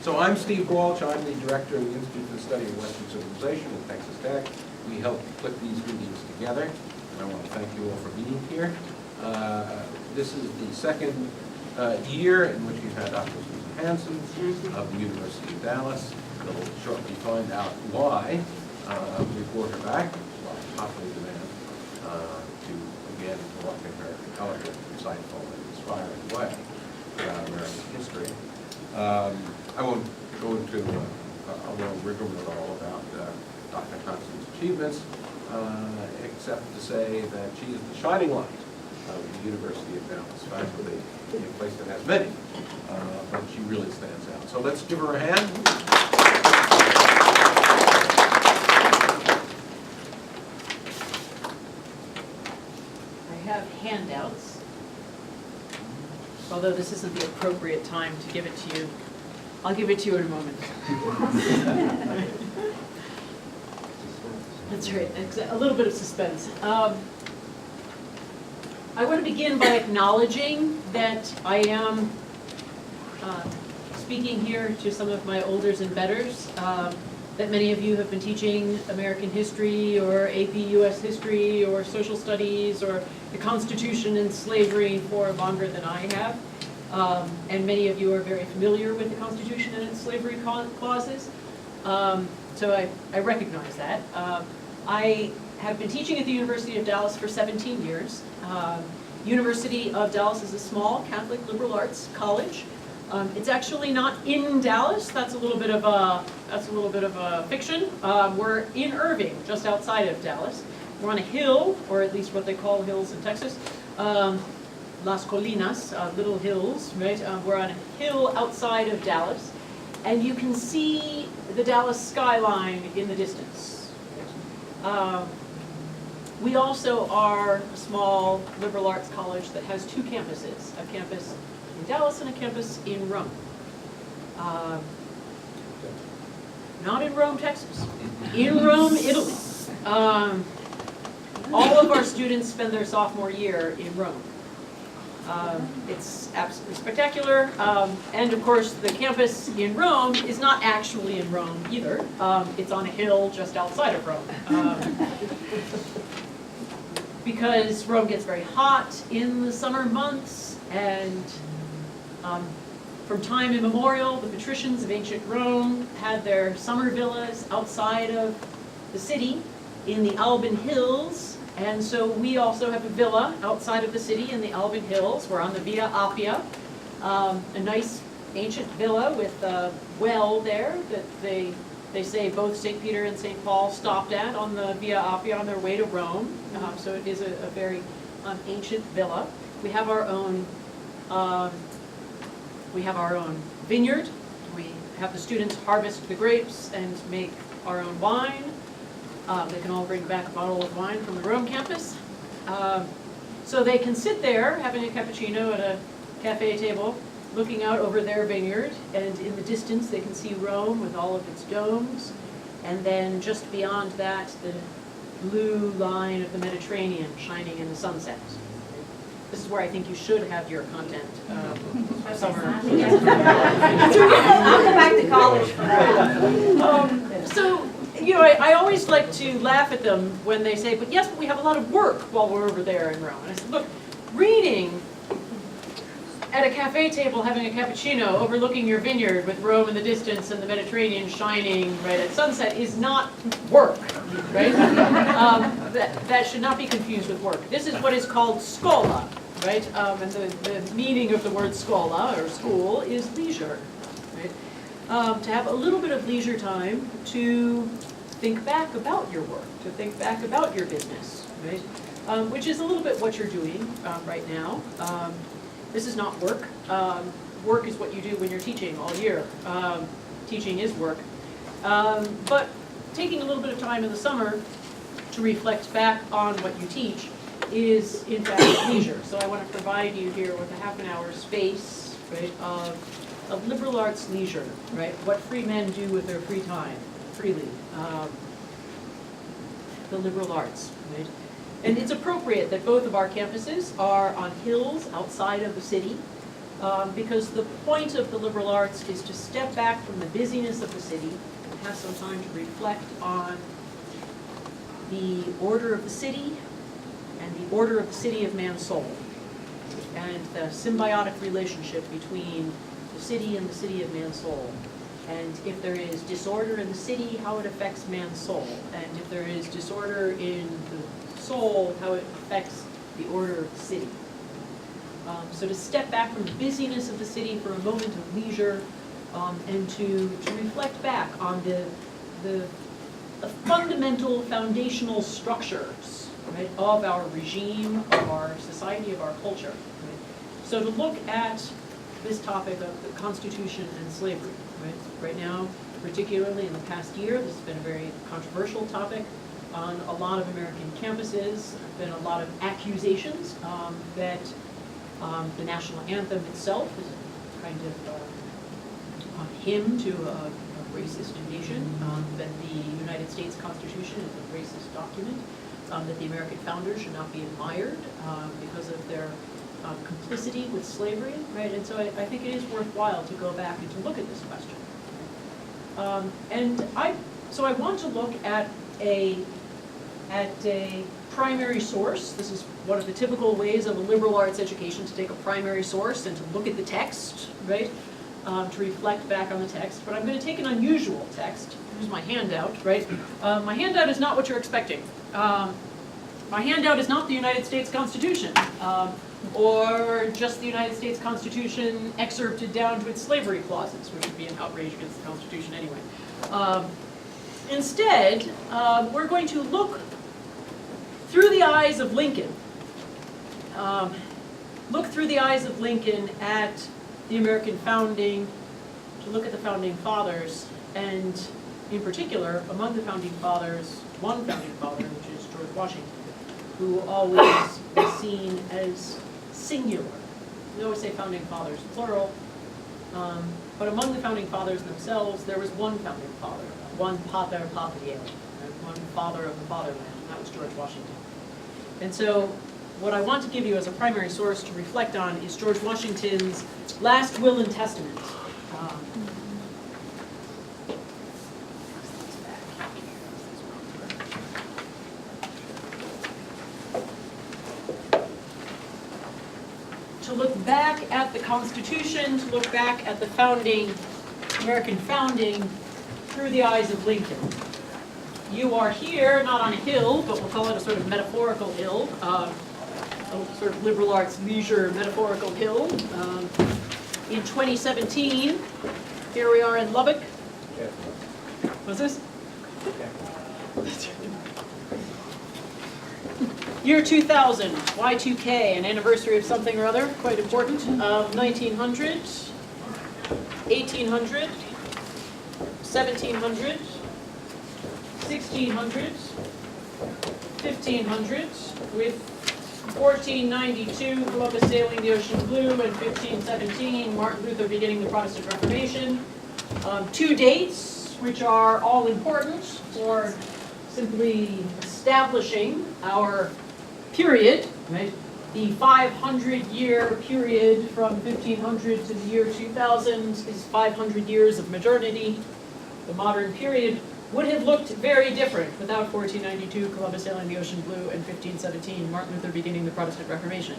So I'm Steve Walsh. I'm the director of the Institute for the Study of Western Civilization at Texas Tech. We helped put these meetings together, and I want to thank you all for being here. This is the second year in which we've had Dr. Susan Hanssen of the University of Dallas. We'll shortly find out why we brought her back, popular demand, to again walk in her elegant, insightful, and inspiring way about American history. I won't go into a long rigmarole at all about Dr. Hansen's achievements, except to say that she is the shining light of the University of Dallas faculty, in a place that has many, but she really stands out. So let's give her a hand. I have handouts, although this isn't the appropriate time to give it to you. I'll give it to you in a moment. That's right, a little bit of suspense. I want to begin by acknowledging that I am speaking here to some of my olders and betters, that many of you have been teaching American history or AP US history or social studies or the Constitution and slavery for longer than I have. And many of you are very familiar with the Constitution and its slavery clauses. So I recognize that. I have been teaching at the University of Dallas for 17 years. University of Dallas is a small Catholic liberal arts college. It's actually not in Dallas. That's a little bit of a fiction. We're in Irving, just outside of Dallas. We're on a hill, or at least what they call hills in Texas. Las Colinas, little hills, right? We're on a hill outside of Dallas, and you can see the Dallas skyline in the distance. We also are a small liberal arts college that has two campuses, a campus in Dallas and a campus in Rome. Not in Rome, Texas. In Rome, Italy. All of our students spend their sophomore year in Rome. It's absolutely spectacular, and of course the campus in Rome is not actually in Rome either. It's on a hill just outside of Rome. Because Rome gets very hot in the summer months, and from time immemorial, the patricians of ancient Rome had their summer villas outside of the city in the Alban Hills. And so we also have a villa outside of the city in the Alban Hills. We're on the Via Appia, a nice ancient villa with a well there that they say both St. Peter and St. Paul stopped at on the Via Appia on their way to Rome. So it is a very ancient villa. We have our own vineyard. We have the students harvest the grapes and make our own wine. They can all bring back a bottle of wine from the Rome campus. So they can sit there having a cappuccino at a cafe table, looking out over their vineyard, and in the distance they can see Rome with all of its domes. And then just beyond that, the blue line of the Mediterranean shining in the sunset. This is where I think you should have your content summer. I'll go back to college for that. So, you know, I always like to laugh at them when they say, but yes, but we have a lot of work while we're over there in Rome. And I said, look, reading at a cafe table having a cappuccino overlooking your vineyard with Rome in the distance and the Mediterranean shining right at sunset is not work, right? That should not be confused with work. This is what is called scola, right? And the meaning of the word scola, or school, is leisure, right? To have a little bit of leisure time to think back about your work, to think back about your business, right? Which is a little bit what you're doing right now. This is not work. Work is what you do when you're teaching all year. Teaching is work. But taking a little bit of time in the summer to reflect back on what you teach is, in fact, leisure. So I want to provide you here with a half an hour space, right, of liberal arts leisure, right? What free men do with their free time, freely. The liberal arts, right? And it's appropriate that both of our campuses are on hills outside of the city. because the point of the liberal arts is to step back from the busyness of the city and have some time to reflect on the order of the city and the order of the city of man's soul, and the symbiotic relationship between the city and the city of man's soul. And if there is disorder in the city, how it affects man's soul. And if there is disorder in the soul, how it affects the order of the city. So to step back from the busyness of the city for a moment of leisure, and to reflect back on the fundamental foundational structures, right, of our regime, of our society, of our culture. Right? So to look at this topic of the Constitution and slavery. Right now, particularly in the past year, this has been a very controversial topic on a lot of American campuses. There have been a lot of accusations that the national anthem itself is a kind of hymn to a racist nation, that the United States Constitution is a racist document, that the American founders should not be admired because of their complicity with slavery, right? And so I think it is worthwhile to go back and to look at this question. So I want to look at a primary source. This is one of the typical ways of a liberal arts education, to take a primary source and to look at the text, right? To reflect back on the text. But I'm going to take an unusual text. Here's my handout, right? My handout is not what you're expecting. My handout is not the United States Constitution, or just the United States Constitution excerpted down to its slavery clauses, which would be an outrage against the Constitution anyway. Instead, we're going to look through the eyes of Lincoln. Look through the eyes of Lincoln at the American founding, to look at the founding fathers, and in particular, among the founding fathers, one founding father, which is George Washington, who always is seen as singular. We always say founding fathers plural, but among the founding fathers themselves, there was one founding father, one pater patriae, one father of the fatherland, and that was George Washington. And so what I want to give you as a primary source to reflect on is George Washington's last will and testament. To look back at the Constitution, to look back at the founding, American founding, through the eyes of Lincoln. You are here, not on a hill, but we'll call it a sort of metaphorical hill, a sort of liberal arts leisure metaphorical hill. In 2017, here we are in Lubbock. What's this? Year 2000, Y2K, an anniversary of something or other, quite important. 1900, 1800, 1700, 1600, 1500, with 1492, Columbus sailing the ocean blue, and 1517, Martin Luther beginning the Protestant Reformation. Two dates, which are all important for simply establishing our period, right? The 500-year period from 1500 to the year 2000 is 500 years of modernity. The modern period would have looked very different without 1492, Columbus sailing the ocean blue, and 1517, Martin Luther beginning the Protestant Reformation.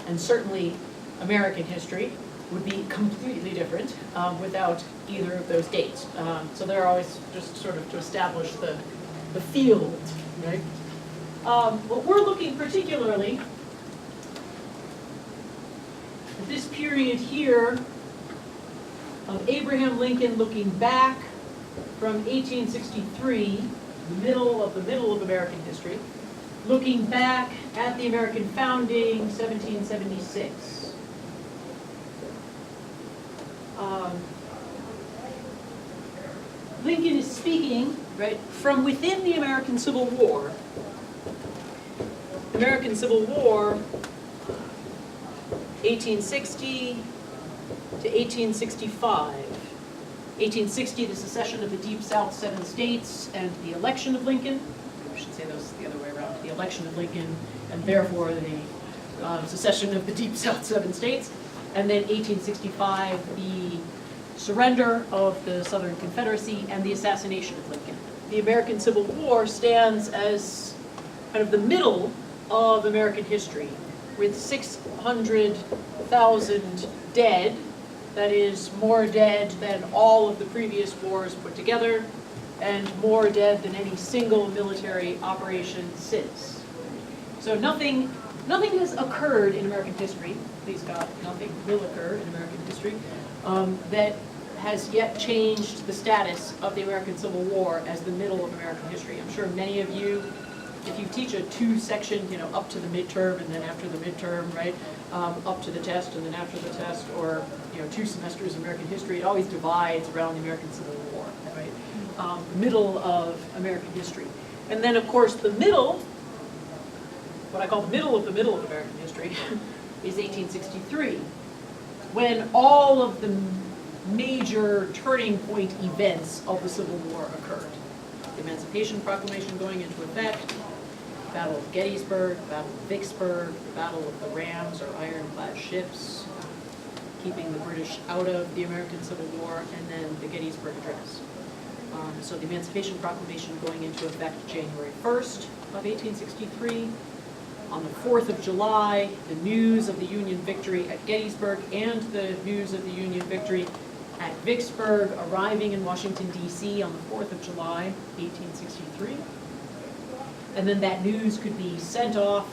And certainly American history would be completely different without either of those dates. So they're always just sort of to establish the field, right? But we're looking particularly at this period here of Abraham Lincoln looking back from 1863, the middle of American history, looking back at the American founding, 1776. Lincoln is speaking, right, from within the American Civil War. American Civil War, 1860 to 1865. 1860, the secession of the Deep South 7 states and the election of Lincoln. I should say those the other way around. The election of Lincoln and therefore the secession of the Deep South 7 states. And then 1865, the surrender of the Southern Confederacy and the assassination of Lincoln. The American Civil War stands as kind of the middle of American history, with 600,000 dead. That is more dead than all of the previous wars put together, and more dead than any single military operation since. So nothing has occurred in American history, please God, nothing will occur in American history, that has yet changed the status of the American Civil War as the middle of American history. I'm sure many of you, if you teach a two-section, up to the midterm and then after the midterm, right, up to the test and then after the test, or 2 semesters of American history, it always divides around the American Civil War, right? Middle of American history. And then, of course, the middle, what I call the middle of American history, is 1863, when all of the major turning point events of the Civil War occurred. The Emancipation Proclamation going into effect, the Battle of Gettysburg, the Battle of Vicksburg, the Battle of the Rams, or ironclad ships, keeping the British out of the American Civil War, and then the Gettysburg Address. So the Emancipation Proclamation going into effect January 1st of 1863. On the 4th of July, the news of the Union victory at Gettysburg and the news of the Union victory at Vicksburg arriving in Washington, D.C. on the 4th of July, 1863. And then that news could be sent off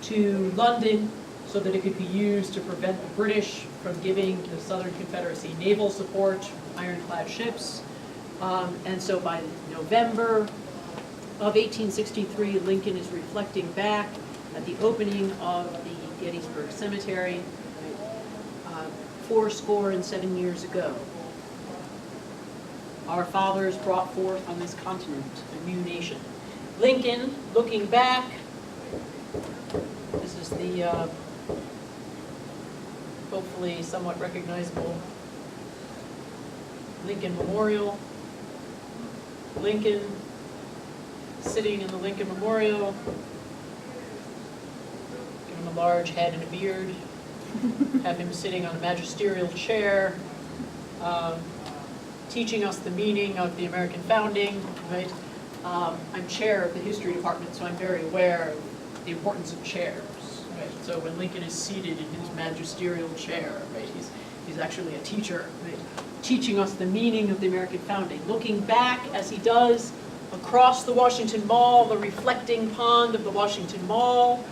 to London so that it could be used to prevent the British from giving the Southern Confederacy naval support, ironclad ships. And so by November of 1863, Lincoln is reflecting back at the opening of the Gettysburg Cemetery 77 years ago. Our fathers brought forth on this continent a new nation. Lincoln, looking back, this is the hopefully somewhat recognizable Lincoln Memorial. Lincoln sitting in the Lincoln Memorial, give him a large head and a beard, have him sitting on a magisterial chair, teaching us the meaning of the American founding, right? I'm chair of the history department, so I'm very aware of the importance of chairs, right? So when Lincoln is seated in his magisterial chair, right, he's actually a teacher, right? Teaching us the meaning of the American founding, looking back as he does across the Washington Mall, the reflecting pond of the Washington Mall,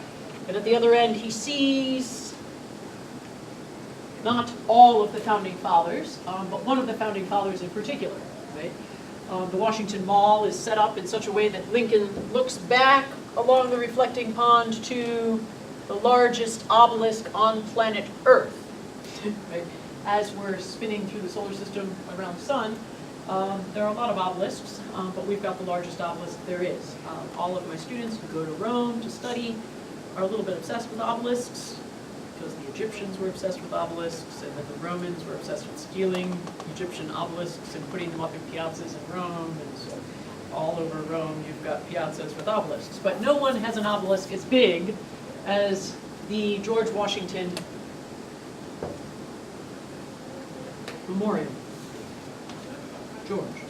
and at the other end he sees not all of the founding fathers, but one of the founding fathers in particular, right? The Washington Mall is set up in such a way that Lincoln looks back along the reflecting pond to the largest obelisk on planet Earth, right? As we're spinning through the solar system around the sun, there are a lot of obelisks, but we've got the largest obelisk there is. All of my students who go to Rome to study are a little bit obsessed with obelisks, because the Egyptians were obsessed with obelisks, and then the Romans were obsessed with stealing Egyptian obelisks and putting them up in piazzas in Rome, and so all over Rome you've got piazzas with obelisks. But no one has an obelisk as big as the George Washington Memorial. George.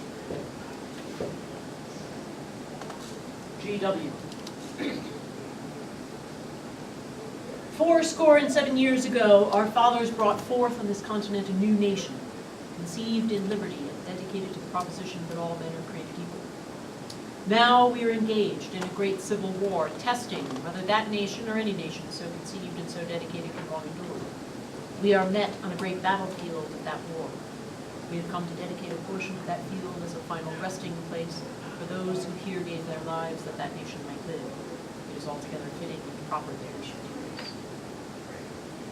G.W. 77 years ago, our fathers brought forth on this continent a new nation, conceived in liberty and dedicated to the proposition that all men are created equal. Now we are engaged in a great civil war, testing whether that nation or any nation so conceived and so dedicated can long endure. We are met on a great battlefield of that war. We have come to dedicate a portion of that field as a final resting place for those who here gave their lives that that nation might live. It is altogether fitting and proper that we should do this.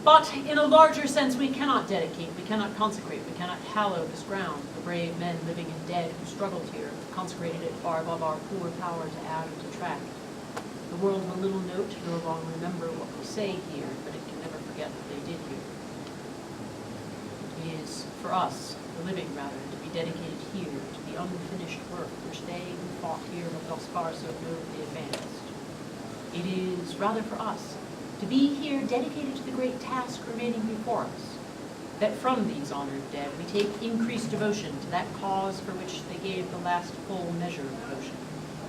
But in a larger sense, we cannot dedicate, we cannot consecrate, we cannot hallow this ground. The brave men living and dead who struggled here consecrated it far above our poor power to add or detract. The world will little note nor long remember what we say here, but it can never forget what they did here. It is for us, the living rather, to be dedicated here to the unfinished work which they who fought here have thus far so nobly advanced. It is rather for us, to be here dedicated to the great task remaining before us, that from these honored dead we take increased devotion to that cause for which they gave the last full measure of devotion,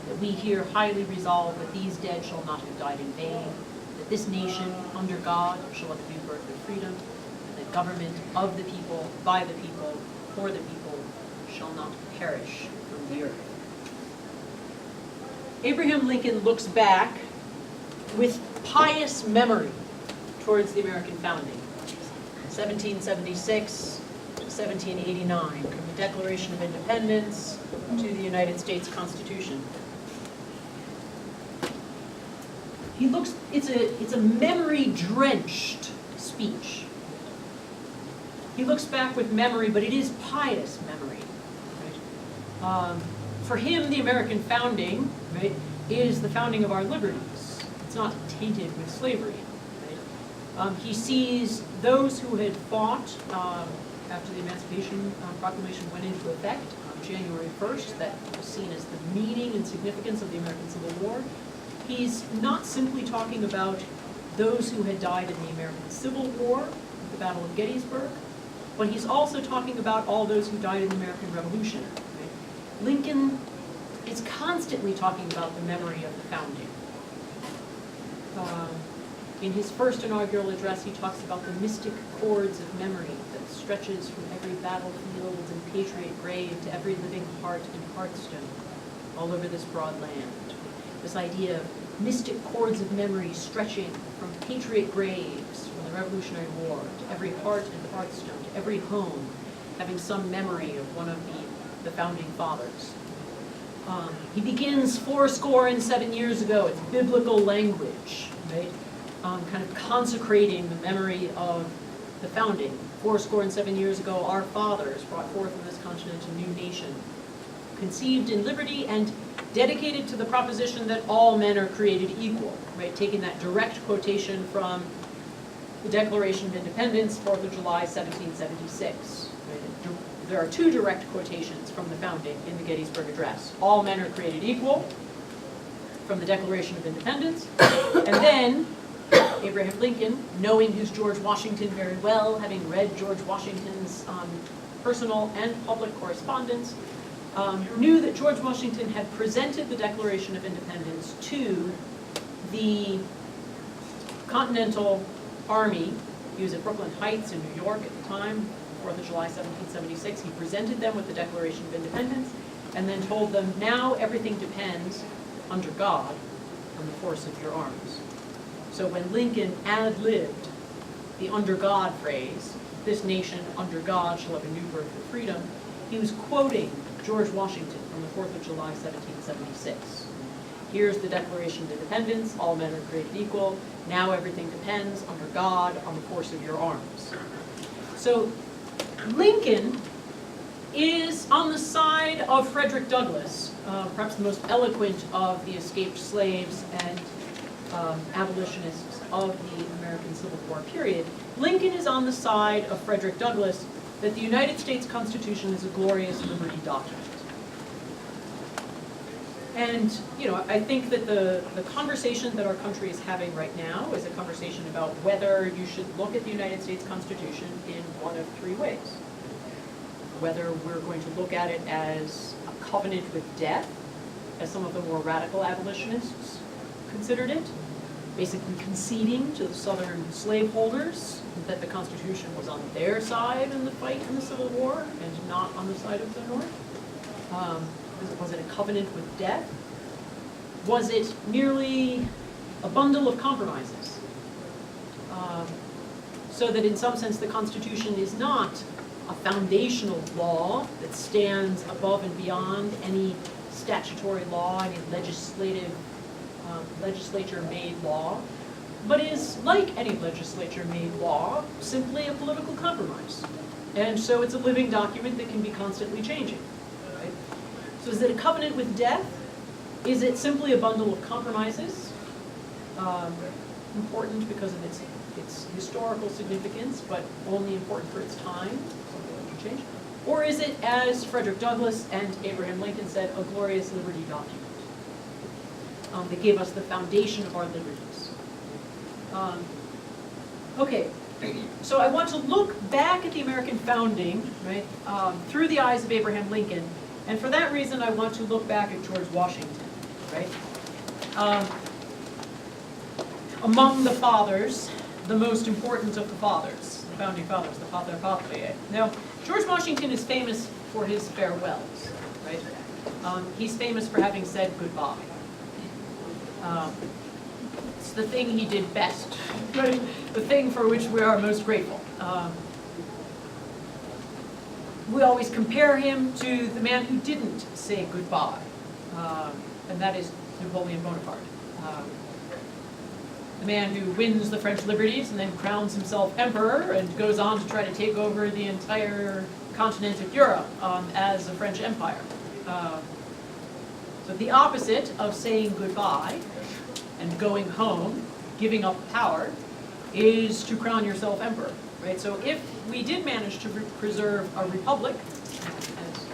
that we here highly resolve that these dead shall not have died in vain, that this nation, under God, shall have a new birth of freedom, and the government of the people, by the people, for the people, shall not perish from the earth. Abraham Lincoln looks back with pious memory towards the American founding, 1776 to 1789, from the Declaration of Independence to the United States Constitution. He looks, it's a memory-drenched speech. He looks back with memory, but it is pious memory. Right? For him, the American founding, right, is the founding of our liberties. It's not tainted with slavery. Right? He sees those who had fought after the Emancipation Proclamation went into effect on January 1st, that was seen as the meaning and significance of the American Civil War. He's not simply talking about those who had died in the American Civil War, the Battle of Gettysburg, but he's also talking about all those who died in the American Revolution. Right? Lincoln is constantly talking about the memory of the founding. In his first inaugural address, he talks about the mystic cords of memory that stretches from every battlefield and patriot grave to every living heart and hearthstone all over this broad land. This idea of mystic cords of memory stretching from patriot graves from the Revolutionary War to every heart and hearthstone, to every home, having some memory of one of the founding fathers. He begins 77 years ago. It's biblical language, right? Kind of consecrating the memory of the founding. 77 years ago, our fathers brought forth on this continent a new nation, conceived in liberty and dedicated to the proposition that all men are created equal, right? Taking that direct quotation from the Declaration of Independence, 4th of July, 1776. Right? There are two direct quotations from the founding in the Gettysburg Address. All men are created equal, from the Declaration of Independence, and then Abraham Lincoln, knowing his George Washington very well, having read George Washington's personal and public correspondence, knew that George Washington had presented the Declaration of Independence to the Continental Army. He was at Brooklyn Heights in New York at the time, 4th of July, 1776. He presented them with the Declaration of Independence and then told them, now everything depends, under God, on the force of your arms. So when Lincoln ad-libbed the under God phrase, this nation under God shall have a new birth of freedom, he was quoting George Washington from the 4th of July, 1776. Here's the Declaration of Independence, all men are created equal, now everything depends, under God, on the force of your arms. So Lincoln is on the side of Frederick Douglass, perhaps the most eloquent of the escaped slaves and abolitionists of the American Civil War period. Lincoln is on the side of Frederick Douglass that the United States Constitution is a glorious liberty document. And, you know, I think that the conversation that our country is having right now is a conversation about whether you should look at the United States Constitution in one of three ways. Whether we're going to look at it as a covenant with death, as some of the more radical abolitionists considered it, basically conceding to the Southern slaveholders that the Constitution was on their side in the fight in the Civil War and not on the side of the North. Was it a covenant with death? Was it merely a bundle of compromises? So that in some sense the Constitution is not a foundational law that stands above and beyond any statutory law, any legislature-made law, but is, like any legislature-made law, simply a political compromise. And so it's a living document that can be constantly changing. Right? So is it a covenant with death? Is it simply a bundle of compromises? Important because of its historical significance, but only important for its time, something that can change? Or is it, as Frederick Douglass and Abraham Lincoln said, a glorious liberty document that gave us the foundation of our liberties? Okay, so I want to look back at the American founding, right, through the eyes of Abraham Lincoln, and for that reason I want to look back at George Washington, right? Among the fathers, the most important of the fathers, the founding fathers, the Pater Patriae. Now, George Washington is famous for his farewells, right? He's famous for having said goodbye. It's the thing he did best, right? The thing for which we are most grateful. We always compare him to the man who didn't say goodbye, and that is Napoleon Bonaparte. The man who wins the French liberties and then crowns himself emperor and goes on to try to take over the entire continent of Europe as a French empire. So the opposite of saying goodbye and going home, giving up power, is to crown yourself emperor, right? So if we did manage to preserve a republic, as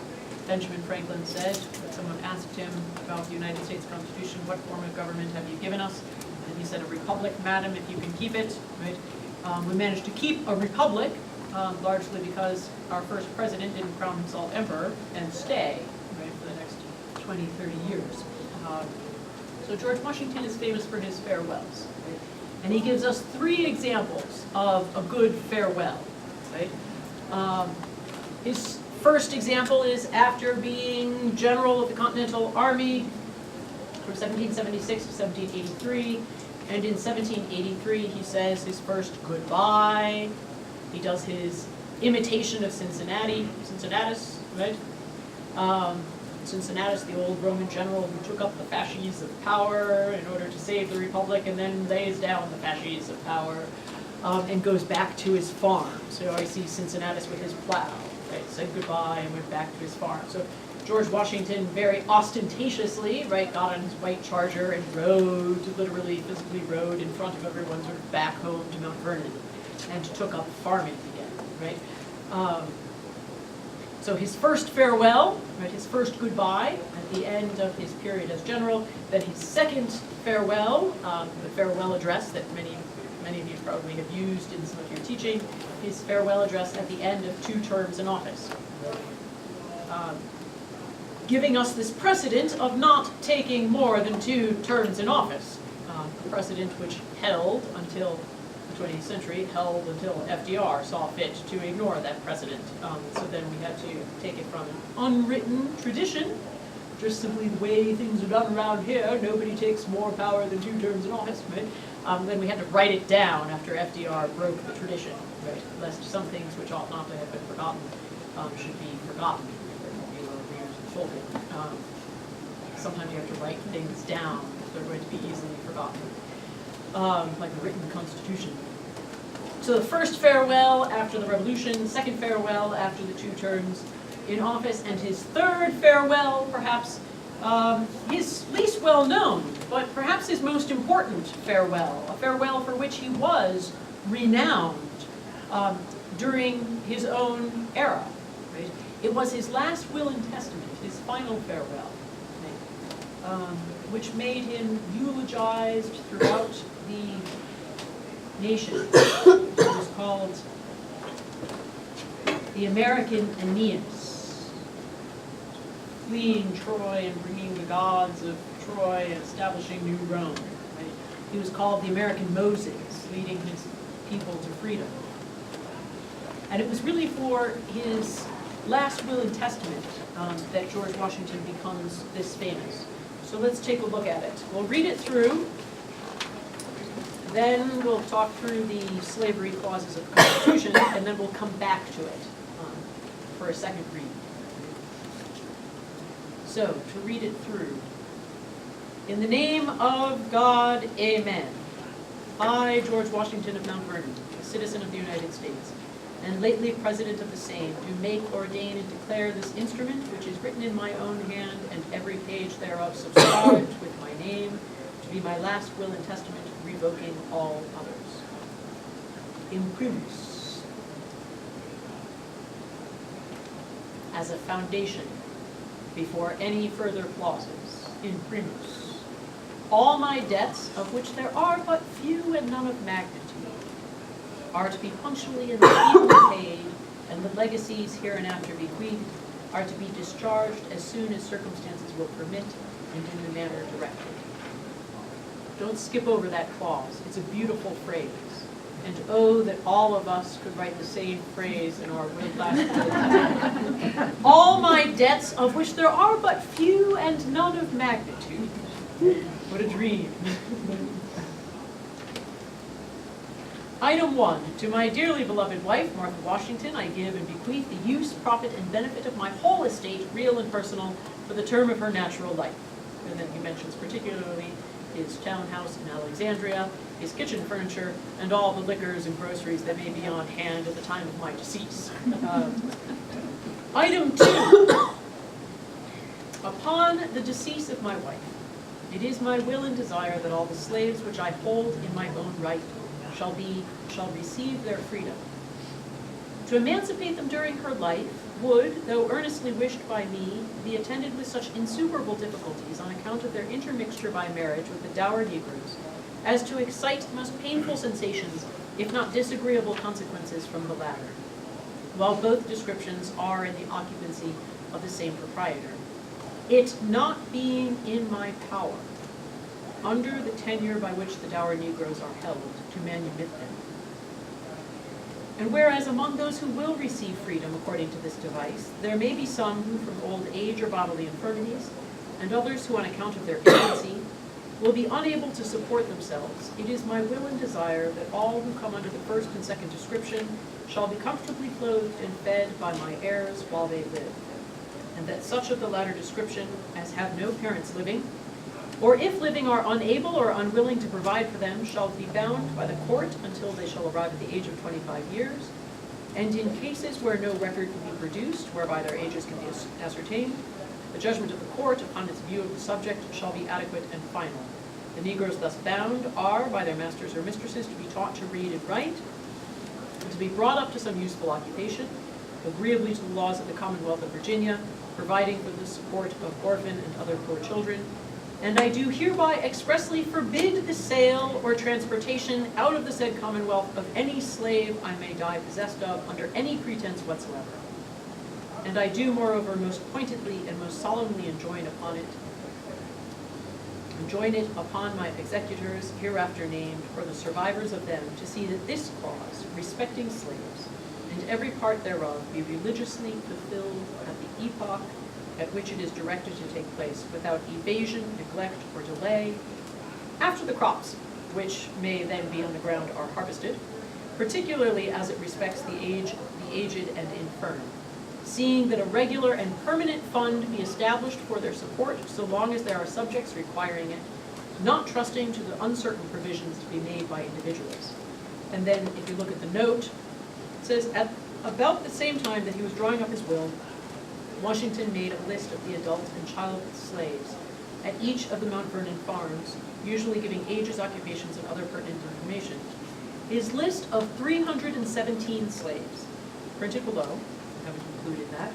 Benjamin Franklin said, when someone asked him about the United States Constitution, what form of government have you given us? And he said, a republic, madam, if you can keep it, right? We managed to keep a republic, largely because our first president didn't crown himself emperor and stay, right, for the next 20, 30 years. So George Washington is famous for his farewells, right? And he gives us 3 examples of a good farewell, right? His first example is after being general of the Continental Army from 1776 to 1783, and in 1783 he says his first goodbye. He does his imitation of Cincinnatus, right? Cincinnatus, the old Roman general who took up the fasces of power in order to save the republic and then lays down the fasces of power and goes back to his farm. So I see Cincinnatus with his plow, right? Said goodbye and went back to his farm. So George Washington very ostentatiously, right, got on his white charger and rode, literally physically rode in front of everyone sort of back home to Mount Vernon and took up farming again, right? So his first farewell, right, his first goodbye at the end of his period as general, then his second farewell, the farewell address that many of you probably have used in some of your teaching, his farewell address at the end of 2 terms in office. Giving us this precedent of not taking more than 2 terms in office, a precedent which held until the 20th century, held until FDR saw fit to ignore that precedent. So then we had to take it from an unwritten tradition, just simply the way things are done around here. Nobody takes more power than 2 terms in office, right? Then we had to write it down after FDR broke the tradition, right? Lest some things which ought not to have been forgotten should be forgotten. Sometimes you have to write things down if they're going to be easily forgotten, like a written constitution. So the first farewell after the revolution, second farewell after the 2 terms in office, and his third farewell, perhaps his least well known, but perhaps his most important farewell, a farewell for which he was renowned during his own era. Right? It was his last will and testament, his final farewell, which made him eulogized throughout the nation. It was called the American Aeneas, fleeing Troy and bringing the gods of Troy and establishing New Rome. Right? He was called the American Moses, leading his people to freedom. And it was really for his last will and testament that George Washington becomes this famous. So let's take a look at it. We'll read it through, then we'll talk through the slavery clauses of the Constitution, and then we'll come back to it for a second read. So, to read it through. In the name of God, amen. I, George Washington of Mount Vernon, a citizen of the United States, and lately President of the same, do make, ordain, and declare this instrument, which is written in my own hand, and every page thereof subscribed with my name, to be my last will and testament, revoking all others. Imprimis. As a foundation, before any further clauses, imprimis, All my debts, of which there are but few and none of magnitude, are to be punctually and speedily paid, and the legacies hereinafter bequeathed are to be discharged as soon as circumstances will permit and in the manner directed. Don't skip over that clause. It's a beautiful phrase. And oh, that all of us could write the same phrase in our will class. All my debts, of which there are but few and none of magnitude. What a dream. Item 1. To my dearly beloved wife, Martha Washington, I give and bequeath the use, profit, and benefit of my whole estate, real and personal, for the term of her natural life. And then he mentions particularly his townhouse in Alexandria, his kitchen furniture, and all the liquors and groceries that may be on hand at the time of my decease. Item 2. Upon the decease of my wife, it is my will and desire that all the slaves which I hold in my own right shall receive their freedom. To emancipate them during her life would, though earnestly wished by me, be attended with such insuperable difficulties on account of their intermixture by marriage with the dour Negroes, as to excite the most painful sensations, if not disagreeable consequences from the latter, while both descriptions are in the occupancy of the same proprietor. It not being in my power, under the tenure by which the dour Negroes are held, to manumit them. And whereas among those who will receive freedom according to this device, there may be some who from old age or bodily infirmities, and others who on account of their infancy will be unable to support themselves, it is my will and desire that all who come under the first and second description shall be comfortably clothed and fed by my heirs while they live, and that such of the latter description as have no parents living, or if living are unable or unwilling to provide for them, shall be bound by the court until they shall arrive at the age of 25 years, and in cases where no record can be produced, whereby their ages can be ascertained, the judgment of the court upon its view of the subject shall be adequate and final. The Negroes thus bound are, by their masters or mistresses, to be taught to read and write, and to be brought up to some useful occupation, agreeably to the laws of the Commonwealth of Virginia, providing for the support of orphan and other poor children. And I do hereby expressly forbid the sale or transportation out of the said Commonwealth of any slave I may die possessed of under any pretense whatsoever. And I do moreover most pointedly and most solemnly enjoin it upon my executors hereafter named, or the survivors of them, to see that this clause respecting slaves and every part thereof be religiously fulfilled at the epoch at which it is directed to take place, without evasion, neglect, or delay, after the crops, which may then be on the ground, are harvested, particularly as it respects the aged and infirm, seeing that a regular and permanent fund be established for their support so long as there are subjects requiring it, not trusting to the uncertain provisions to be made by individuals. And then if you look at the note, it says, at about the same time that he was drawing up his will, Washington made a list of the adult and child slaves at each of the Mount Vernon farms, usually giving ages, occupations, and other pertinent information. His list of 317 slaves, printed below, I haven't included that,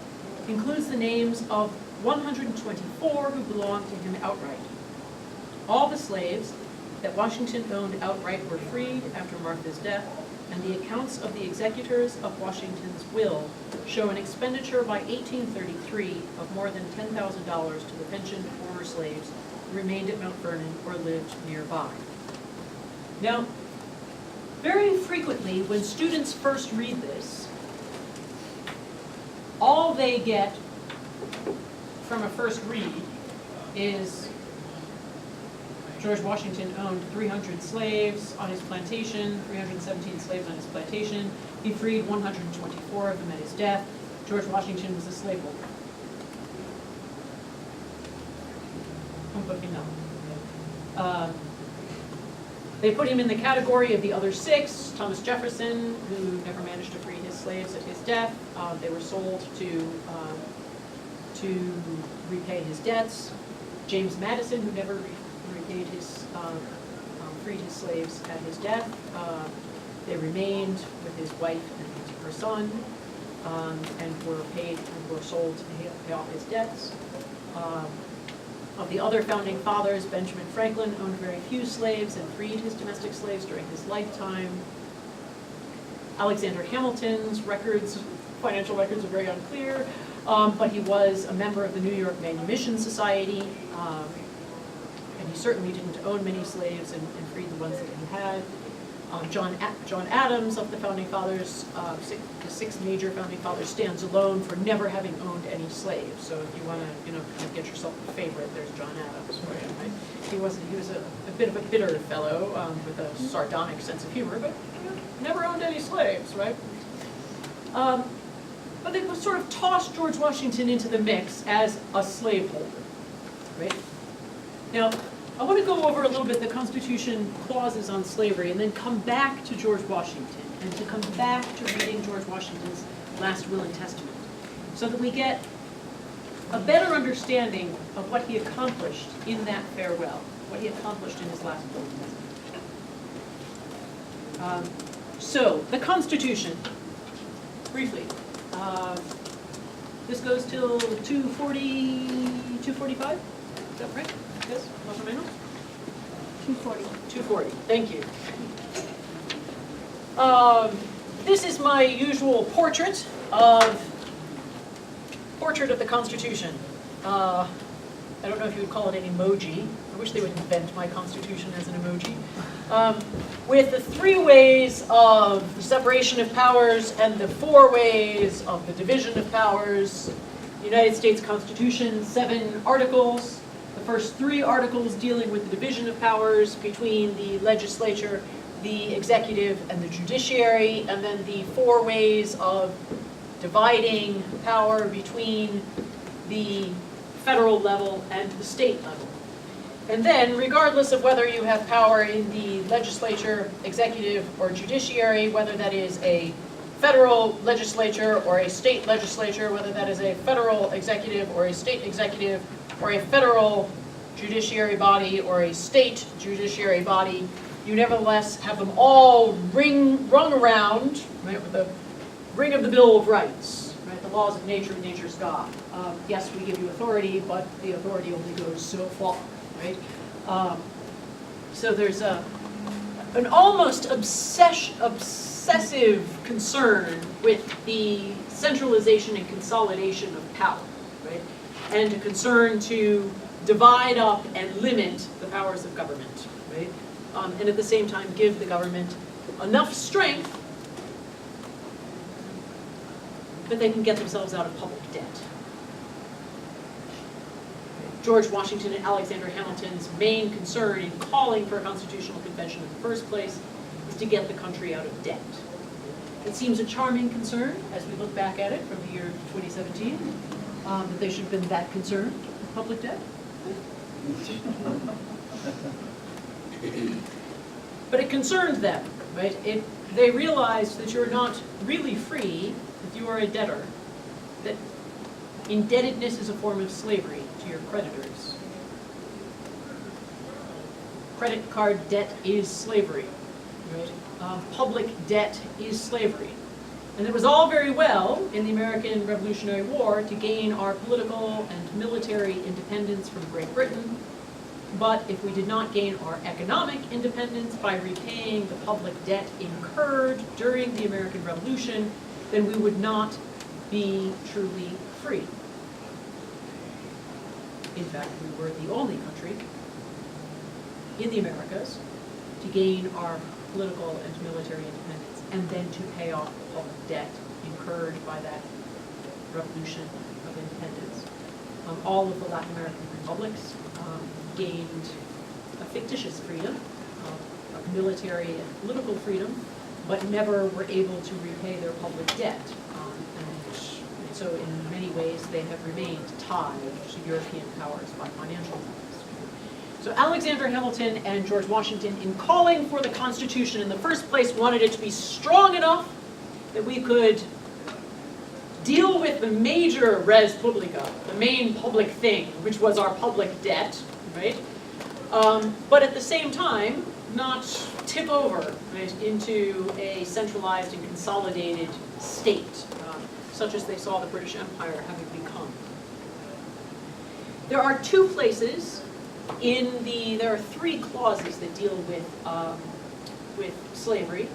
includes the names of 124 who belonged to him outright. All the slaves that Washington owned outright were freed after Martha's death, and the accounts of the executors of Washington's will show an expenditure by 1833 of more than $10,000 to the pensioned former slaves who remained at Mount Vernon or lived nearby. Now, very frequently when students first read this, all they get from a first read is George Washington owned 300 slaves on his plantation, 317 slaves on his plantation. He freed 124 of them at his death. George Washington was a slaveholder. They put him in the category of the other six. Thomas Jefferson, who never managed to free his slaves at his death. They were sold to repay his debts. James Madison, who never repaid his, freed his slaves at his death. They remained with his wife and her son, and were paid and were sold to pay off his debts. Of the other founding fathers, Benjamin Franklin owned very few slaves and freed his domestic slaves during his lifetime. Alexander Hamilton's records, financial records are very unclear, but he was a member of the New York Manumission Society, and he certainly didn't own many slaves and freed the ones that he had. John Adams of the founding fathers, the six major founding fathers, stands alone for never having owned any slaves. So if you want to, kind of get yourself a favorite, there's John Adams for you, right? He was a bit of a bitter fellow with a sardonic sense of humor, but never owned any slaves, right? But they sort of tossed George Washington into the mix as a slaveholder, right? Now, I want to go over a little bit the Constitution clauses on slavery and then come back to George Washington and to come back to reading George Washington's last will and testament so that we get a better understanding of what he accomplished in that farewell, what he accomplished in his last will and testament. So, the Constitution, briefly. This goes till 240, 245? Is that right? Yes, más o menos? 240. 240, thank you. This is my usual portrait of the Constitution. I don't know if you would call it an emoji. I wish they would invent my Constitution as an emoji. With the 3 ways of the separation of powers and the 4 ways of the division of powers. The United States Constitution, 7 articles. The first 3 articles dealing with the division of powers between the legislature, the executive, and the judiciary, and then the 4 ways of dividing power between the federal level and the state level. And then, regardless of whether you have power in the legislature, executive, or judiciary, whether that is a federal legislature or a state legislature, whether that is a federal executive or a state executive, or a federal judiciary body or a state judiciary body, you nevertheless have them all rung around, right, with the ring of the Bill of Rights, right, the laws of nature and nature's God. Yes, we give you authority, but the authority only goes so far, right? So there's an almost obsessive concern with the centralization and consolidation of power, right? And a concern to divide up and limit the powers of government, right? And at the same time give the government enough strength that they can get themselves out of public debt. George Washington and Alexander Hamilton's main concern in calling for a constitutional convention in the first place is to get the country out of debt. It seems a charming concern as we look back at it from the year 2017, that they should have been that concerned with public debt. But it concerned them, right? They realized that you're not really free if you are a debtor, that indebtedness is a form of slavery to your creditors. Credit card debt is slavery, right? Public debt is slavery. And it was all very well in the American Revolutionary War to gain our political and military independence from Great Britain, but if we did not gain our economic independence by repaying the public debt incurred during the American Revolution, then we would not be truly free. In fact, we were the only country in the Americas to gain our political and military independence and then to pay off the public debt incurred by that revolution of independence. All of the Latin American republics gained a fictitious freedom of military and political freedom, but never were able to repay their public debt. And so in many ways they have remained tied to European powers by financial means. So Alexander Hamilton and George Washington, in calling for the Constitution in the first place, wanted it to be strong enough that we could deal with the major res publica, the main public thing, which was our public debt, right? But at the same time, not tip over, right, into a centralized and consolidated state, such as they saw the British Empire having become. There are two places there are three clauses that deal with slavery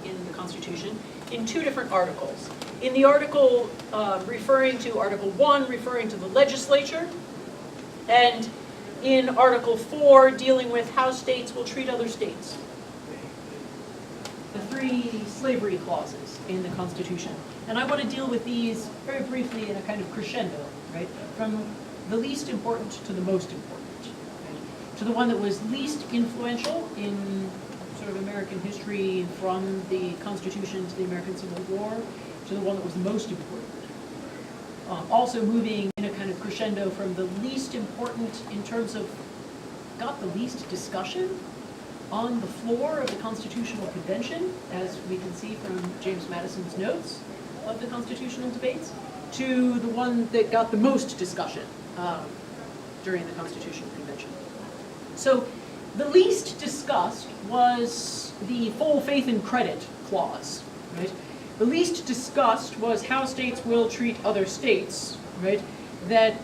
in the Constitution in two different articles. In the article referring to Article 1, referring to the legislature, and in Article 4, dealing with how states will treat other states. The three slavery clauses in the Constitution. And I want to deal with these very briefly in a kind of crescendo, right? From the least important to the most important. Right? To the one that was least influential in sort of American history from the Constitution to the American Civil War, to the one that was most important. Also moving in a kind of crescendo from the least important in terms of got the least discussion on the floor of the Constitutional Convention, as we can see from James Madison's notes of the constitutional debates, to the one that got the most discussion during the Constitutional Convention. So the least discussed was the full faith and credit clause, right? The least discussed was how states will treat other states, right? That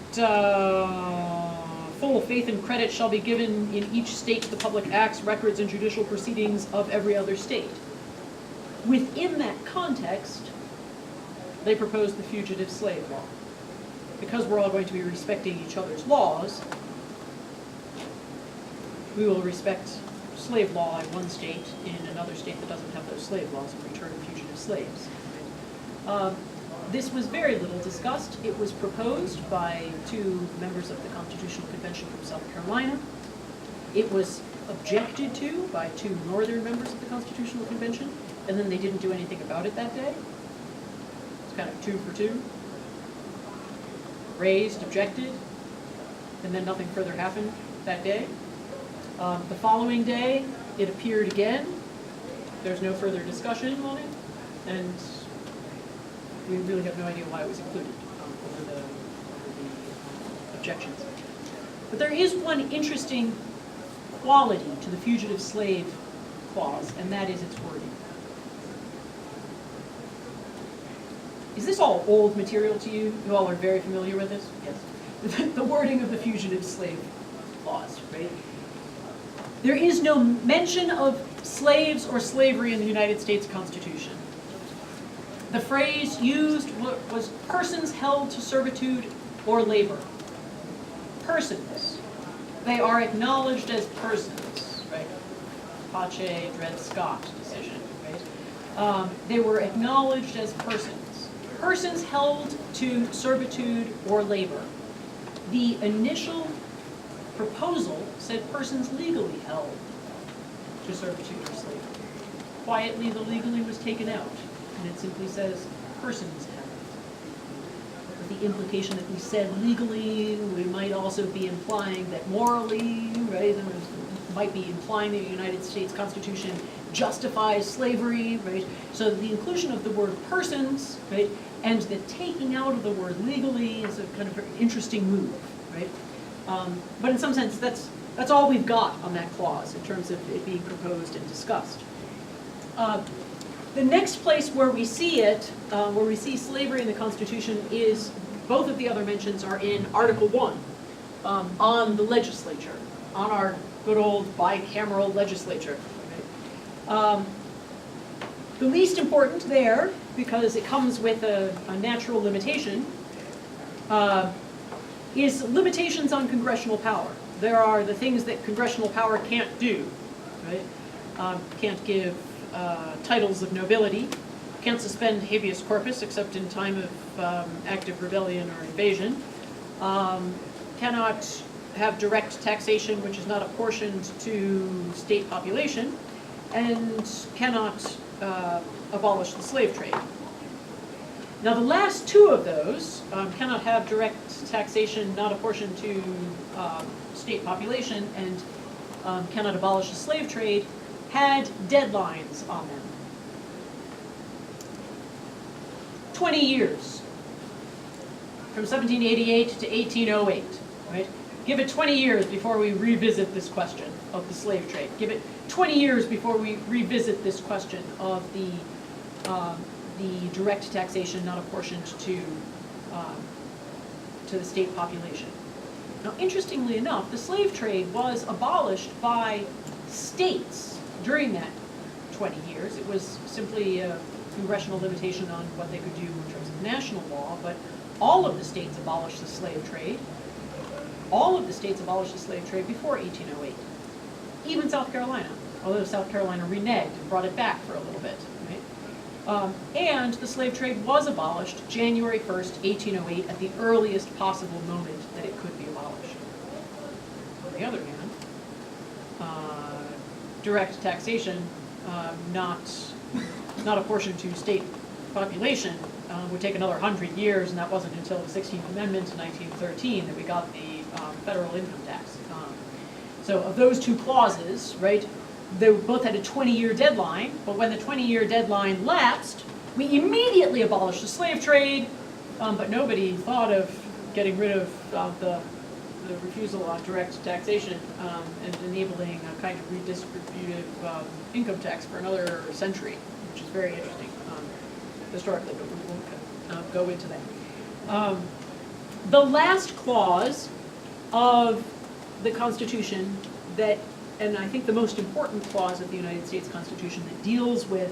full faith and credit shall be given in each state to the public acts, records, and judicial proceedings of every other state. Within that context, they proposed the fugitive slave law. Because we're all going to be respecting each other's laws, we will respect slave law in one state in another state that doesn't have those slave laws and return fugitive slaves. This was very little discussed. It was proposed by two members of the Constitutional Convention from South Carolina. It was objected to by two northern members of the Constitutional Convention, and then they didn't do anything about it that day. It's kind of 2 for 2. Raised, objected, and then nothing further happened that day. The following day, it appeared again. There's no further discussion on it, and we really have no idea why it was included over the objections. But there is one interesting quality to the fugitive slave clause, and that is its wording. Is this all old material to you? You all are very familiar with this? Yes. The wording of the fugitive slave clause, right? There is no mention of slaves or slavery in the United States Constitution. The phrase used was persons held to servitude or labor. Persons. They are acknowledged as persons, right? Pace, Dred Scott decision, right? They were acknowledged as persons. Persons held to servitude or labor. The initial proposal said persons legally held to servitude or slavery. Quietly, the legally was taken out, and it simply says persons held. With the implication that we said legally, we might also be implying that morally, right? And might be implying that the United States Constitution justifies slavery, right? So the inclusion of the word persons, right, and the taking out of the word legally is a kind of interesting move, right? But in some sense, that's all we've got on that clause in terms of it being proposed and discussed. The next place where we see it, where we see slavery in the Constitution, is both of the other mentions are in Article 1 on the legislature, on our good old bicameral legislature. Right? The least important there, because it comes with a natural limitation, is limitations on congressional power. There are the things that congressional power can't do, right? Can't give titles of nobility, can't suspend habeas corpus except in time of active rebellion or invasion, cannot have direct taxation which is not apportioned to state population, and cannot abolish the slave trade. Now the last two of those, cannot have direct taxation not apportioned to state population, and cannot abolish the slave trade, had deadlines on them. 20 years, from 1788 to 1808, right? Give it 20 years before we revisit this question of the slave trade. Give it 20 years before we revisit this question of the direct taxation not apportioned to the state population. Now, interestingly enough, the slave trade was abolished by states during that 20 years. It was simply a congressional limitation on what they could do in terms of national law, but all of the states abolished the slave trade. All of the states abolished the slave trade before 1808. Even South Carolina, although South Carolina reneged and brought it back for a little bit. Right? And the slave trade was abolished January 1st, 1808, at the earliest possible moment that it could be abolished. On the other hand, direct taxation, not apportioned to state population, would take another 100 years, and that wasn't until the 16th Amendment in 1913 that we got the federal income tax. So of those two clauses, right, they both had a 20-year deadline, but when the 20-year deadline lapsed, we immediately abolished the slave trade, but nobody thought of getting rid of the refusal on direct taxation and enabling a kind of redistributive income tax for another century, which is very interesting historically, but we won't go into that. The last clause of the Constitution that, and I think the most important clause of the United States Constitution that deals with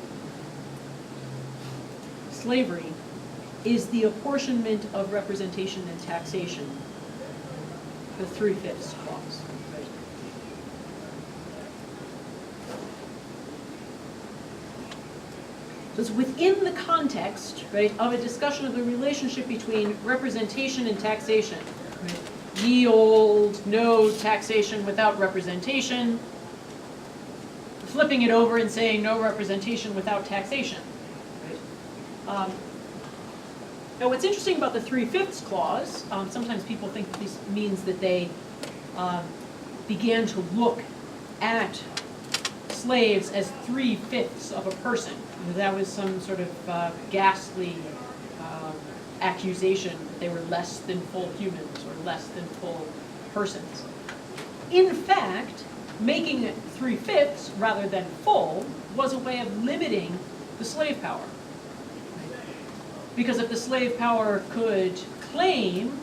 slavery, is the apportionment of representation and taxation, the 3/5 clause. Right? So it's within the context, right, of a discussion of the relationship between representation and taxation. Right? Ye olde, no taxation without representation. Flipping it over and saying no representation without taxation. Right? Now, what's interesting about the 3/5 clause, sometimes people think that this means that they began to look at slaves as 3/5 of a person. That was some sort of ghastly accusation that they were less than full humans or less than full persons. In fact, making it 3/5 rather than full was a way of limiting the slave power. Because if the slave power could claim,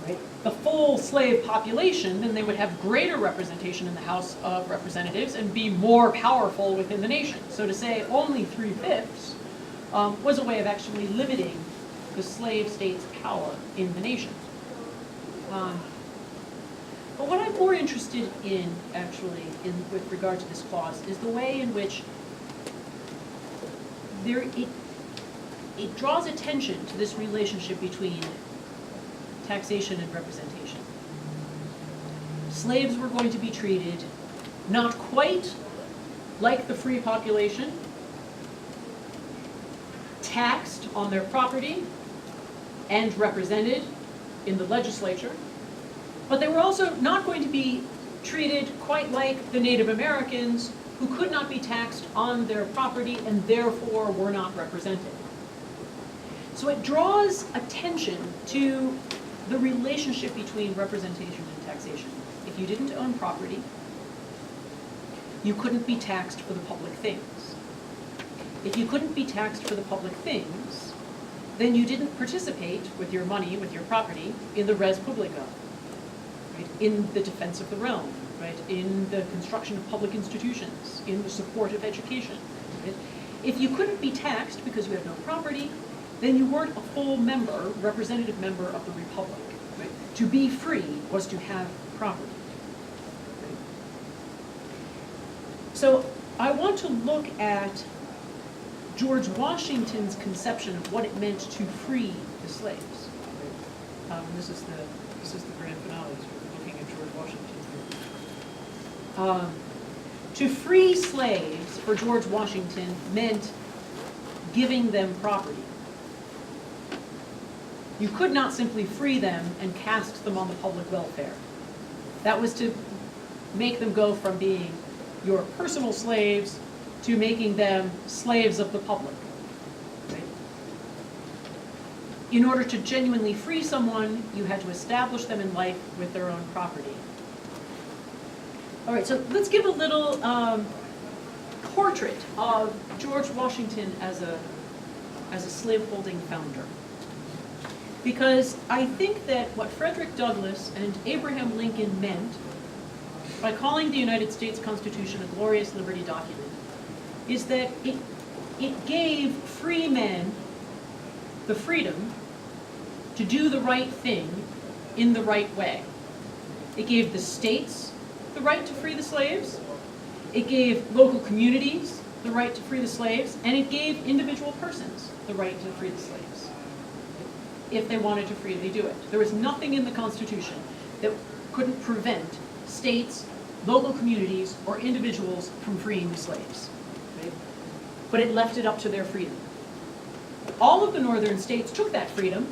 right, the full slave population, then they would have greater representation in the House of Representatives and be more powerful within the nation. So to say only 3/5 was a way of actually limiting the slave state's power in the nation. But what I'm more interested in, actually, with regard to this clause, is the way in which it draws attention to this relationship between taxation and representation. Slaves were going to be treated not quite like the free population, taxed on their property and represented in the legislature, but they were also not going to be treated quite like the Native Americans, who could not be taxed on their property and therefore were not represented. So it draws attention to the relationship between representation and taxation. If you didn't own property, you couldn't be taxed for the public things. If you couldn't be taxed for the public things, then you didn't participate with your money, with your property, in the res publica, right? In the defense of the realm, right? In the construction of public institutions, in the support of education. Right? If you couldn't be taxed because you had no property, then you weren't a full member, representative member of the republic. Right? To be free was to have property. Right? So I want to look at George Washington's conception of what it meant to free the slaves. Right? This is the grand finale. So we're looking at George Washington. To free slaves for George Washington meant giving them property. You could not simply free them and cast them on the public welfare. That was to make them go from being your personal slaves to making them slaves of the public. Right? In order to genuinely free someone, you had to establish them in life with their own property. All right, so let's give a little portrait of George Washington as a slaveholding founder. Because I think that what Frederick Douglass and Abraham Lincoln meant by calling the United States Constitution a glorious liberty document is that it gave free men the freedom to do the right thing in the right way. It gave the states the right to free the slaves, it gave local communities the right to free the slaves, and it gave individual persons the right to free the slaves, if they wanted to freely do it. There was nothing in the Constitution that couldn't prevent states, local communities, or individuals from freeing the slaves. Right? But it left it up to their freedom. All of the northern states took that freedom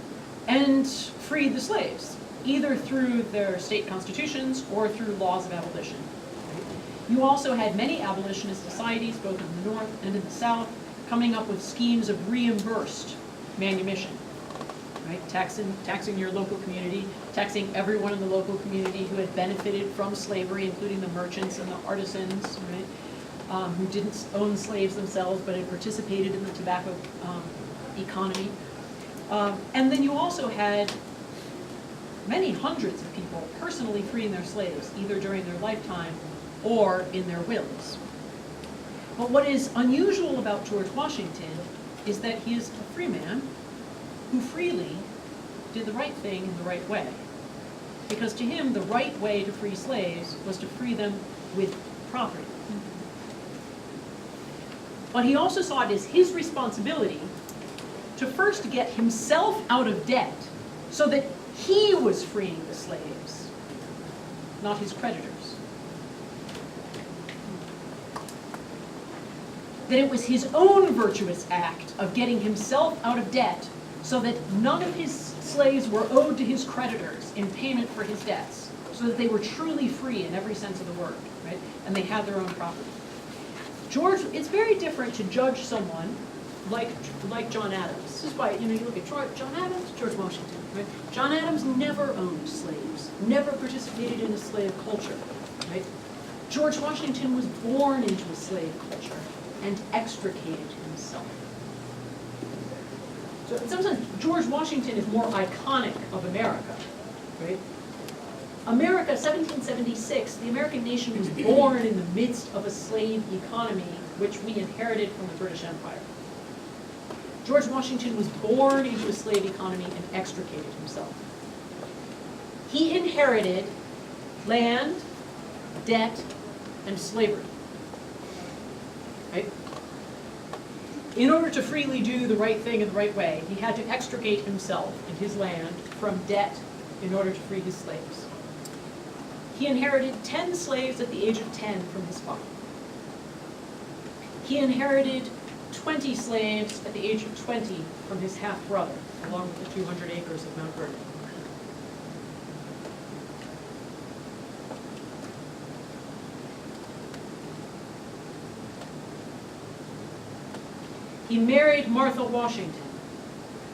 and freed the slaves, either through their state constitutions or through laws of abolition. You also had many abolitionist societies, both in the North and in the South, coming up with schemes of reimbursed manumission, right? Taxing your local community, taxing everyone in the local community who had benefited from slavery, including the merchants and the artisans, right? Who didn't own slaves themselves but had participated in the tobacco economy. And then you also had many hundreds of people personally freeing their slaves, either during their lifetime or in their wills. But what is unusual about George Washington is that he is a free man who freely did the right thing in the right way. Because to him, the right way to free slaves was to free them with property. But he also saw it as his responsibility to first get himself out of debt so that he was freeing the slaves, not his creditors. That it was his own virtuous act of getting himself out of debt so that none of his slaves were owed to his creditors in payment for his debts, so that they were truly free in every sense of the word, right? And they had their own property. It's very different to judge someone like John Adams. This is why, you look at John Adams, George Washington, right? John Adams never owned slaves, never participated in a slave culture, right? George Washington was born into a slave culture and extricated himself. So in some sense, George Washington is more iconic of America, right? America, 1776, the American nation was born in the midst of a slave economy, which we inherited from the British Empire. George Washington was born into a slave economy and extricated himself. He inherited land, debt, and slavery. Right? In order to freely do the right thing in the right way, he had to extricate himself and his land from debt in order to free his slaves. He inherited 10 slaves at the age of 10 from his father. He inherited 20 slaves at the age of 20 from his half-brother, along with the 200 acres of Mount Vernon. He married Martha Washington,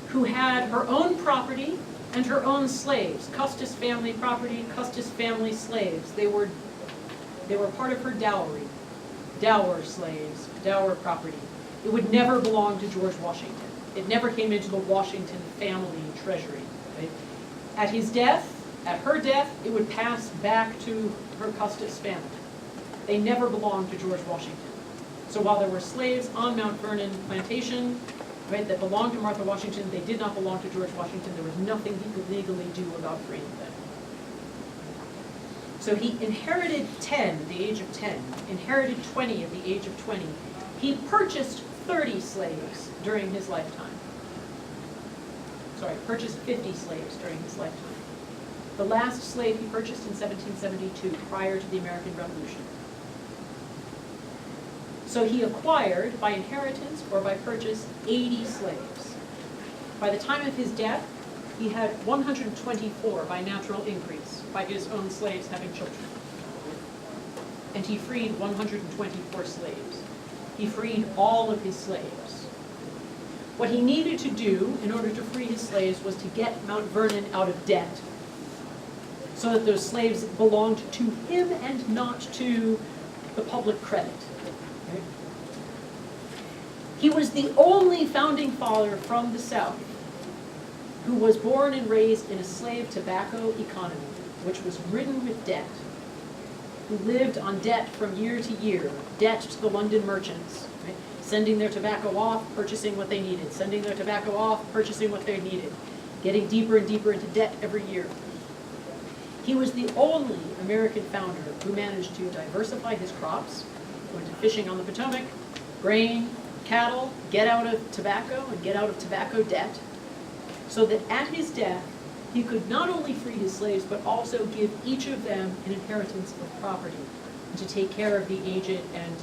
who had her own property and her own slaves, Custis family property, Custis family slaves. They were part of her dowry, dower slaves, dower property. It would never belong to George Washington. It never came into the Washington family treasury. Right? At his death, at her death, it would pass back to her Custis family. They never belonged to George Washington. So while there were slaves on Mount Vernon plantation, right, that belonged to Martha Washington, they did not belong to George Washington. There was nothing he could legally do about freeing them. So he inherited 10 at the age of 10, inherited 20 at the age of 20. He purchased 30 slaves during his lifetime. Sorry, purchased 50 slaves during his lifetime. The last slave he purchased in 1772, prior to the American Revolution. So he acquired, by inheritance or by purchase, 80 slaves. By the time of his death, he had 124 by natural increase, by his own slaves having children. And he freed 124 slaves. He freed all of his slaves. What he needed to do in order to free his slaves was to get Mount Vernon out of debt, so that those slaves belonged to him and not to the public credit. Right? He was the only founding father from the South who was born and raised in a slave tobacco economy, which was ridden with debt, who lived on debt from year to year, debt to the London merchants, right? Sending their tobacco off, purchasing what they needed, sending their tobacco off, purchasing what they needed, getting deeper and deeper into debt every year. He was the only American founder who managed to diversify his crops, go into fishing on the Potomac, grain, cattle, get out of tobacco and get out of tobacco debt, so that at his death, he could not only free his slaves, but also give each of them an inheritance of property and to take care of the aged and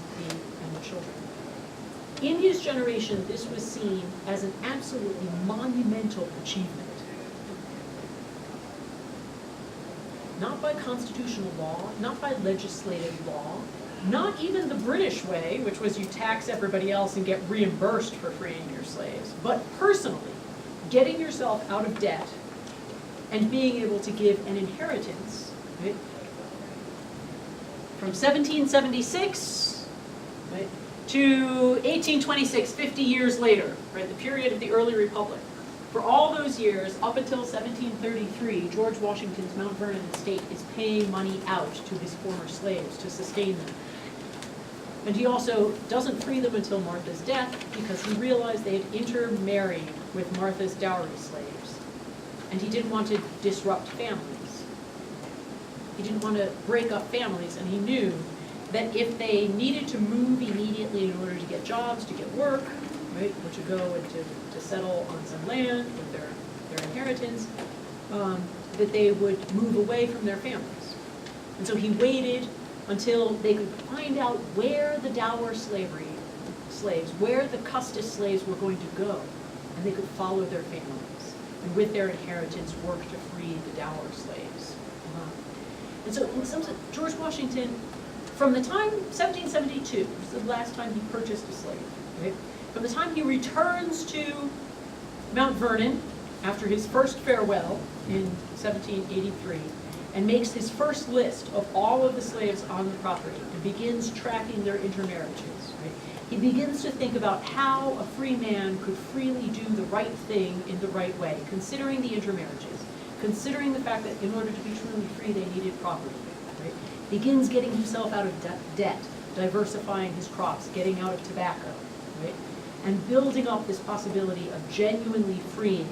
the children. In his generation, this was seen as an absolutely monumental achievement. Not by constitutional law, not by legislative law, not even the British way, which was you tax everybody else and get reimbursed for freeing your slaves, but personally, getting yourself out of debt and being able to give an inheritance, right? From 1776, right, to 1826, 50 years later, right, the period of the early republic. For all those years, up until 1733, George Washington's Mount Vernon estate is paying money out to his former slaves to sustain them. And he also doesn't free them until Martha's death because he realized they had intermarried with Martha's dowry slaves. And he didn't want to disrupt families. He didn't want to break up families, and he knew that if they needed to move immediately in order to get jobs, to get work, right, or to go and to settle on some land with their inheritance, that they would move away from their families. And so he waited until they could find out where the dower slaves, where the custis slaves were going to go, and they could follow their families, and with their inheritance work to free the dower slaves. And so in some sense, George Washington, from the time 1772, which is the last time he purchased a slave, right? From the time he returns to Mount Vernon after his first farewell in 1783, and makes his first list of all of the slaves on the property and begins tracking their intermarriages, right? He begins to think about how a free man could freely do the right thing in the right way, considering the intermarriages, considering the fact that in order to be truly free, they needed property, right? Begins getting himself out of debt, diversifying his crops, getting out of tobacco, right? And building up this possibility of genuinely freeing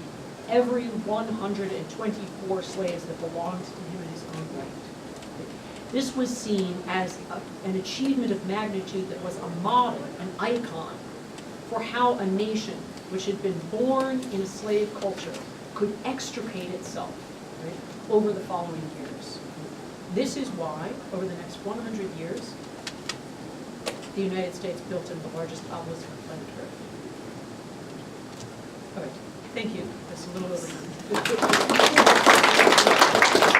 every 124 slaves that belonged to him in his own right. This was seen as an achievement of magnitude that was a model, an icon, for how a nation which had been born in a slave culture could extricate itself, right, over the following years. This is why, over the next 100 years, the United States built in the largest obelisk on planet Earth. All right, thank you. That's a little over time.